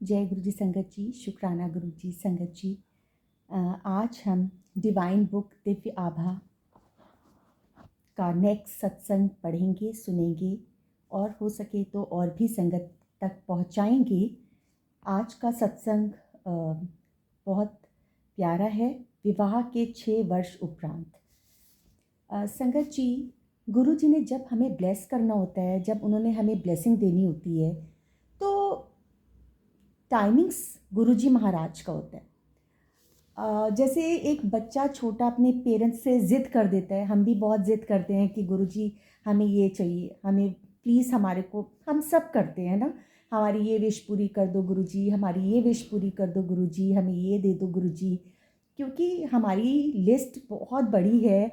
जय गुरु जी संगत जी, शुक्राना गुरु जी संगत जी। आज हम डिवाइन बुक दिव्य आभा का नेक्स्ट सत्संग पढ़ेंगे, सुनेंगे और हो सके तो और भी संगत तक पहुंचाएंगे। आज का सत्संग बहुत प्यारा है। विवाह के 6 वर्ष उपरांत संगत जी, गुरु जी ने जब हमें ब्लेस करना होता है, जब उन्होंने हमें ब्लेसिंग देनी होती है, तो टाइमिंग्स गुरुजी महाराज का होता है। जैसे एक बच्चा छोटा अपने पेरेंट्स से ज़िद कर देता है, हम भी बहुत ज़िद करते हैं कि गुरुजी हमें ये चाहिए, हमें प्लीज़ हमारे को, हम सब करते हैं ना, हमारी ये विश पूरी कर दो गुरुजी, हमारी ये विश पूरी कर दो गुरुजी, हमें ये दे दो गुरुजी, क्योंकि हमारी लिस्ट बहुत बड़ी है,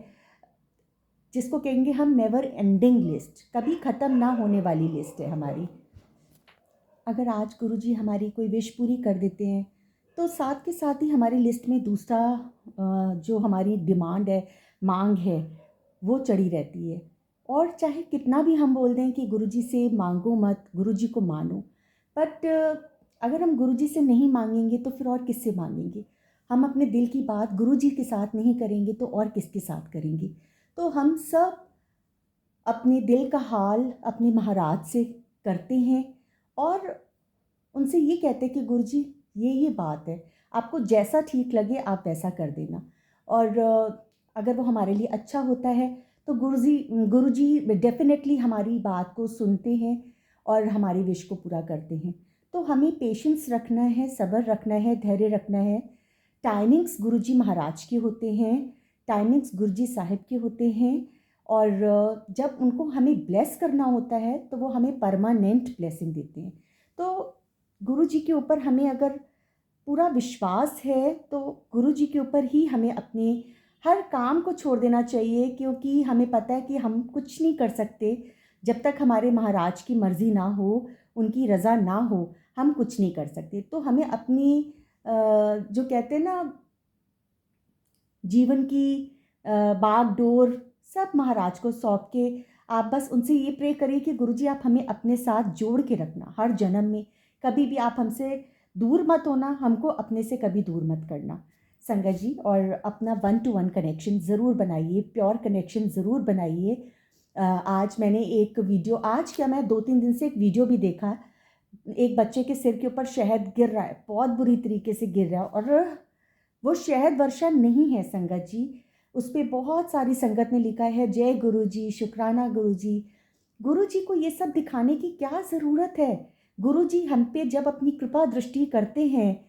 जिसको कहेंगे हम नेवर एंडिंग लिस्ट, कभी ख़त्म ना होने वाली लिस्ट है हमारी। अगर आज गुरुजी हमारी कोई विश पूरी कर देते हैं तो साथ के साथ ही हमारी लिस्ट में दूसरा जो हमारी डिमांड है, मांग है, वो चढ़ी रहती है। और चाहे कितना भी हम बोल दें कि गुरुजी से मांगो मत, गुरुजी को मानो, बट अगर हम गुरुजी से नहीं मांगेंगे तो फिर और किससे मांगेंगे? हम अपने दिल की बात गुरुजी के साथ नहीं करेंगे तो और किसके साथ करेंगे? तो हम सब अपने दिल का हाल अपने महाराज से करते हैं और उनसे ये कहते हैं कि गुरुजी ये बात है, आपको जैसा ठीक लगे आप वैसा कर देना। और अगर वो हमारे लिए अच्छा होता है तो गुरुजी डेफिनेटली हमारी बात को सुनते हैं और हमारी विश को पूरा करते हैं। तो हमें पेशेंस रखना है, सब्र रखना है, धैर्य रखना है। टाइमिंग्स गुरुजी महाराज के होते हैं, टाइमिंग्स गुरुजी साहिब के होते हैं, और जब उनको हमें ब्लेस करना होता है तो वो हमें परमानेंट ब्लेसिंग देते हैं। तो गुरु जी के ऊपर हमें अगर पूरा विश्वास है तो गुरु जी के ऊपर ही हमें अपने हर काम को छोड़ देना चाहिए, क्योंकि हमें पता है कि हम कुछ नहीं कर सकते जब तक हमारे महाराज की मर्ज़ी ना हो, उनकी रज़ा ना हो, हम कुछ नहीं कर सकते। तो हमें अपनी जो कहते हैं ना, जीवन की बागडोर सब महाराज को सौंप के आप बस उनसे ये प्रे करिए कि गुरुजी आप हमें अपने साथ जोड़ के रखना हर जन्म में, कभी भी आप हमसे दूर मत होना, हमको अपने से कभी दूर मत करना संगत जी। और अपना 1 to 1 कनेक्शन ज़रूर बनाइए, प्योर कनेक्शन ज़रूर बनाइए। आज मैंने एक वीडियो, आज क्या, मैं 2-3 दिन से एक वीडियो भी देखा, एक बच्चे के सिर के ऊपर शहद गिर रहा है, बहुत बुरी तरीके से गिर रहा है, और वो शहद वर्षा नहीं है संगत जी। उस पर बहुत सारी संगत ने लिखा है जय गुरु जी, शुक्राना गुरु जी। गुरु जी को ये सब दिखाने की क्या ज़रूरत है? गुरु जी हम पे जब अपनी कृपा दृष्टि करते हैं,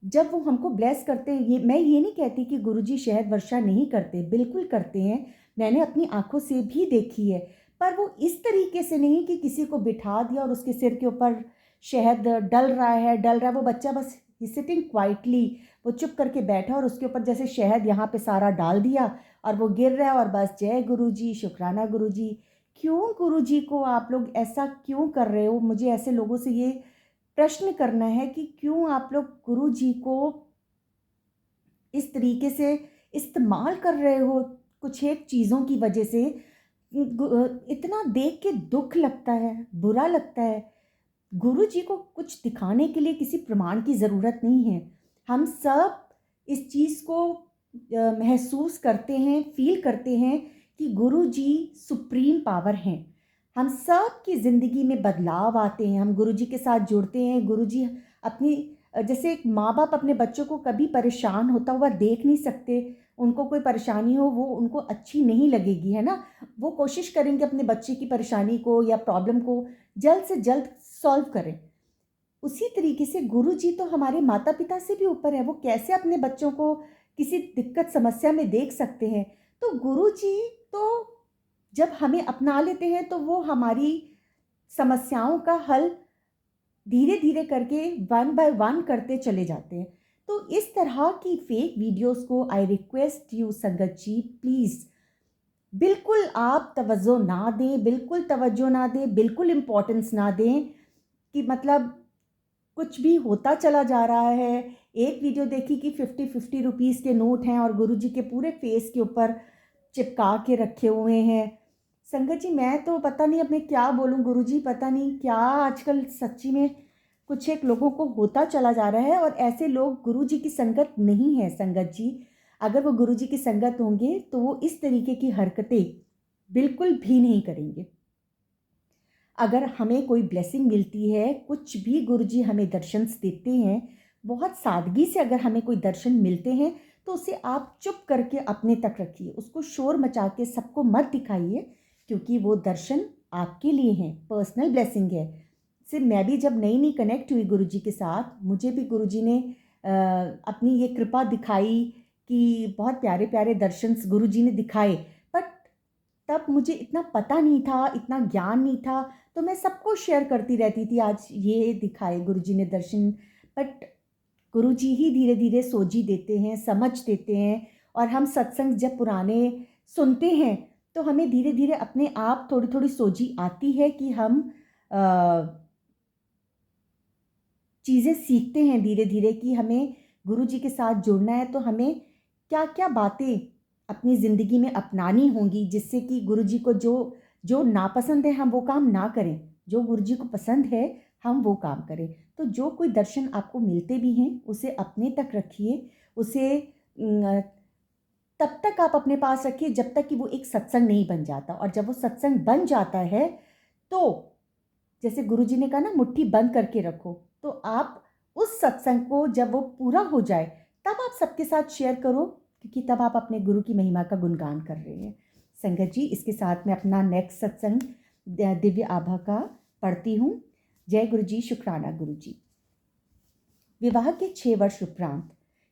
जब वो हमको ब्लेस करते हैं, ये मैं ये नहीं कहती कि गुरु जी शहद वर्षा नहीं करते, बिल्कुल करते हैं, मैंने अपनी आंखों से भी देखी है। पर वो इस तरीके से नहीं कि किसी को बिठा दिया और उसके सिर के ऊपर शहद डल रहा है, वो बच्चा बस सिटिंग क्वाइटली, वो चुप करके बैठा और उसके ऊपर जैसे शहद यहाँ पे सारा डाल दिया और वो गिर रहा है और बस जय गुरु जी, शुक्राना गुरु जी। क्यों गुरु जी को आप लोग ऐसा क्यों कर रहे हो? मुझे ऐसे लोगों से ये प्रश्न करना है कि क्यों आप लोग गुरु जी को इस तरीके से इस्तेमाल कर रहे हो कुछ एक चीज़ों की वजह से। इतना देख के दुख लगता है, बुरा लगता है। गुरु जी को कुछ दिखाने के लिए किसी प्रमाण की ज़रूरत नहीं है। हम सब इस चीज़ को महसूस करते हैं, फील करते हैं कि गुरु जी सुप्रीम पावर हैं। हम सब की ज़िंदगी में बदलाव आते हैं, हम गुरु जी के साथ जुड़ते हैं। गुरु जी अपनी जैसे एक माँ बाप अपने बच्चों को कभी परेशान होता हुआ देख नहीं सकते, उनको कोई परेशानी हो वो उनको अच्छी नहीं लगेगी, है ना, वो कोशिश करेंगे अपने बच्चे की परेशानी को या प्रॉब्लम को जल्द से जल्द सॉल्व करें। उसी तरीके से गुरु जी तो हमारे माता पिता से भी ऊपर है, वो कैसे अपने बच्चों को किसी दिक्कत समस्या में देख सकते हैं? तो गुरु जी तो जब हमें अपना लेते हैं तो वो हमारी समस्याओं का हल धीरे धीरे करके 1 by 1 करते चले जाते हैं। तो इस तरह की फेक वीडियोस को आई रिक्वेस्ट यू संगत जी, प्लीज़ बिल्कुल आप तवज्जो ना दें, बिल्कुल तवज्जो ना दें, बिल्कुल इम्पोर्टेंस ना दें कि मतलब कुछ भी होता चला जा रहा है। एक वीडियो देखी कि 50-50 रुपीज़ के नोट हैं और गुरुजी के पूरे फेस के ऊपर चिपका के रखे हुए हैं। संगत जी मैं तो पता नहीं अब मैं क्या बोलूँ, गुरुजी पता नहीं क्या आजकल सच्ची में कुछ एक लोगों को होता चला जा रहा है, और ऐसे लोग गुरु जी की संगत नहीं है। संगत जी, अगर वो गुरु जी की संगत होंगे तो वो इस तरीके की हरकतें बिल्कुल भी नहीं करेंगे। अगर हमें कोई ब्लेसिंग मिलती है, कुछ भी गुरुजी हमें दर्शन देते हैं, बहुत सादगी से अगर हमें कोई दर्शन मिलते हैं, तो उसे आप चुप करके अपने तक रखिए, उसको शोर मचा के सबको मत दिखाइए, क्योंकि वो दर्शन आपके लिए हैं, पर्सनल ब्लेसिंग है। सिर्फ मैं भी जब नई नई कनेक्ट हुई गुरुजी के साथ, मुझे भी गुरुजी ने अपनी ये कृपा दिखाई कि बहुत प्यारे प्यारे दर्शन गुरुजी ने दिखाए, बट तब मुझे इतना पता नहीं था, इतना ज्ञान नहीं था, तो मैं सबको शेयर करती रहती थी, आज ये दिखाए गुरुजी ने दर्शन। बट गुरुजी ही धीरे धीरे सोझी देते हैं, समझ देते हैं, और हम सत्संग जब पुराने सुनते हैं तो हमें धीरे धीरे अपने आप थोड़ी थोड़ी सोझी आती है कि हम चीज़ें सीखते हैं धीरे धीरे कि हमें गुरुजी के साथ जुड़ना है, तो हमें क्या क्या बातें अपनी ज़िंदगी में अपनानी होंगी, जिससे कि गुरुजी को जो जो नापसंद है हम वो काम ना करें, जो गुरुजी को पसंद है हम वो काम करें। तो जो कोई दर्शन आपको मिलते भी हैं, उसे अपने तक रखिए, उसे तब तक आप अपने पास रखिए जब तक कि वो एक सत्संग नहीं बन जाता। और जब वो सत्संग बन जाता है, तो जैसे गुरुजी ने कहा ना, मुट्ठी बंद करके रखो, तो आप उस सत्संग को जब वो पूरा हो जाए तब आप सबके साथ शेयर करो, क्योंकि तब आप अपने गुरु की महिमा का गुणगान कर रहे हैं। संगत जी, इसके साथ मैं अपना नेक्स्ट सत्संग दिव्य आभा का पढ़ती हूँ। जय गुरु जी, शुक्राना गुरु जी। विवाह के 6 वर्ष उपरांत,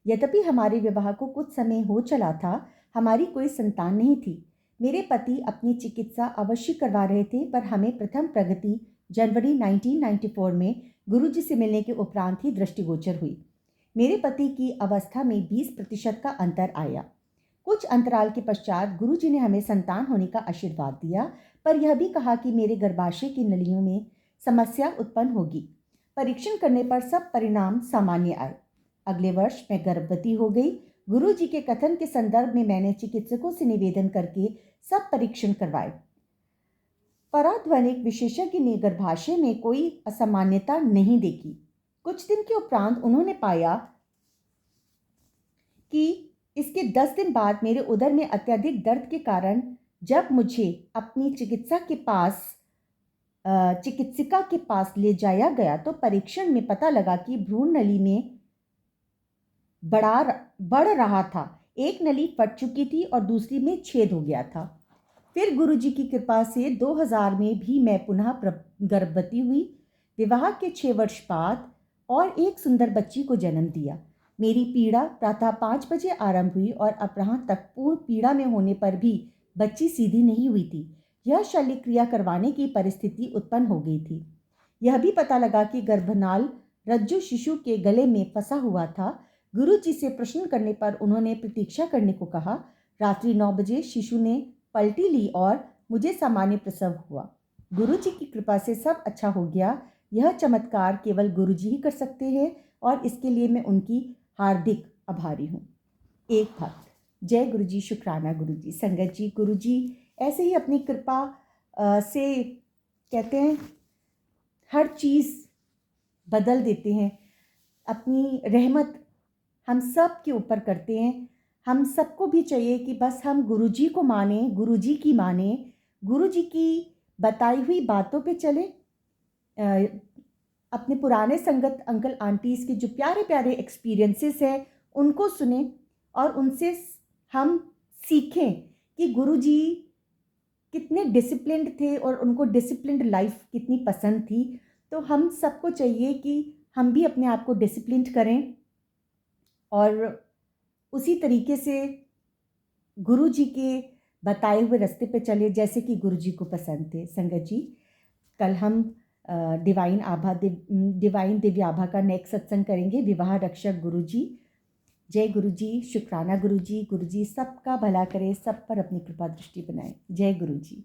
यद्यपि हमारे विवाह को कुछ समय हो चला था, हमारी कोई संतान नहीं थी। मेरे पति अपनी चिकित्सा अवश्य करवा रहे थे, पर हमें प्रथम प्रगति जनवरी 1994 में गुरुजी से मिलने के उपरांत ही दृष्टिगोचर हुई। मेरे पति की अवस्था में 20% का अंतर आया। कुछ अंतराल के पश्चात गुरुजी ने हमें संतान होने का आशीर्वाद दिया, पर यह भी कहा कि मेरे गर्भाशय की नलियों में समस्या उत्पन्न होगी। परीक्षण करने पर सब परिणाम सामान्य आए। अगले वर्ष मैं गर्भवती हो गई। गुरुजी के कथन के संदर्भ में मैंने चिकित्सकों से निवेदन करके सब परीक्षण करवाए। पराध्वनिक विशेषज्ञ ने गर्भाशय में कोई असामान्यता नहीं देखी। कुछ दिन के उपरांत उन्होंने पाया कि इसके 10 दिन बाद मेरे उदर में अत्यधिक दर्द के कारण जब मुझे अपनी चिकित्सिका के पास ले जाया गया, तो परीक्षण में पता लगा कि भ्रूण नली में बढ़ रहा था। एक नली फट चुकी थी और दूसरी में छेद हो गया था। फिर गुरुजी की कृपा से 2000 में भी मैं पुनः गर्भवती हुई। विवाह के 6 वर्ष बाद और एक सुंदर बच्ची को जन्म दिया। मेरी पीड़ा प्रातः 5 बजे आरंभ हुई और अपराह्न तक पूर्ण पीड़ा में होने पर भी बच्ची सीधी नहीं हुई थी। यह शल्य क्रिया करवाने की परिस्थिति उत्पन्न हो गई थी। यह भी पता लगा कि गर्भनाल रज्जु शिशु के गले में फंसा हुआ था। गुरुजी से प्रश्न करने पर उन्होंने प्रतीक्षा करने को कहा। रात्रि 9 बजे शिशु ने पलटी ली और मुझे सामान्य प्रसव हुआ। गुरुजी की कृपा से सब अच्छा हो गया। यह चमत्कार केवल गुरुजी ही कर सकते हैं, और इसके लिए मैं उनकी हार्दिक आभारी हूँ। एक भक्त। जय गुरुजी, शुक्राना गुरुजी। संगत जी, गुरुजी ऐसे ही अपनी कृपा से कहते हैं हर चीज़ बदल देते हैं। अपनी रहमत हम सब के ऊपर करते हैं। हम सबको भी चाहिए कि बस हम गुरुजी को माने, गुरुजी की माने, गुरुजी की बताई हुई बातों पे चले। अपने पुराने संगत अंकल आंटीज़ के जो प्यारे प्यारे एक्सपीरियंसेस हैं उनको सुने, और उनसे हम सीखें कि गुरुजी कितने डिसिप्लिन्ड थे और उनको डिसिप्लिन्ड लाइफ कितनी पसंद थी। तो हम सबको चाहिए कि हम भी अपने आप को डिसिप्लिन्ड करें और उसी तरीके से गुरुजी के बताए हुए रास्ते पे चले जैसे कि गुरुजी को पसंद थे। संगत जी, कल हम डिवाइन दिव्य आभा का नेक्स्ट सत्संग करेंगे, विवाह रक्षक गुरुजी। जय गुरुजी, शुक्राना गुरुजी। गुरुजी सबका भला करे, सब पर अपनी कृपा दृष्टि बनाए। जय गुरुजी।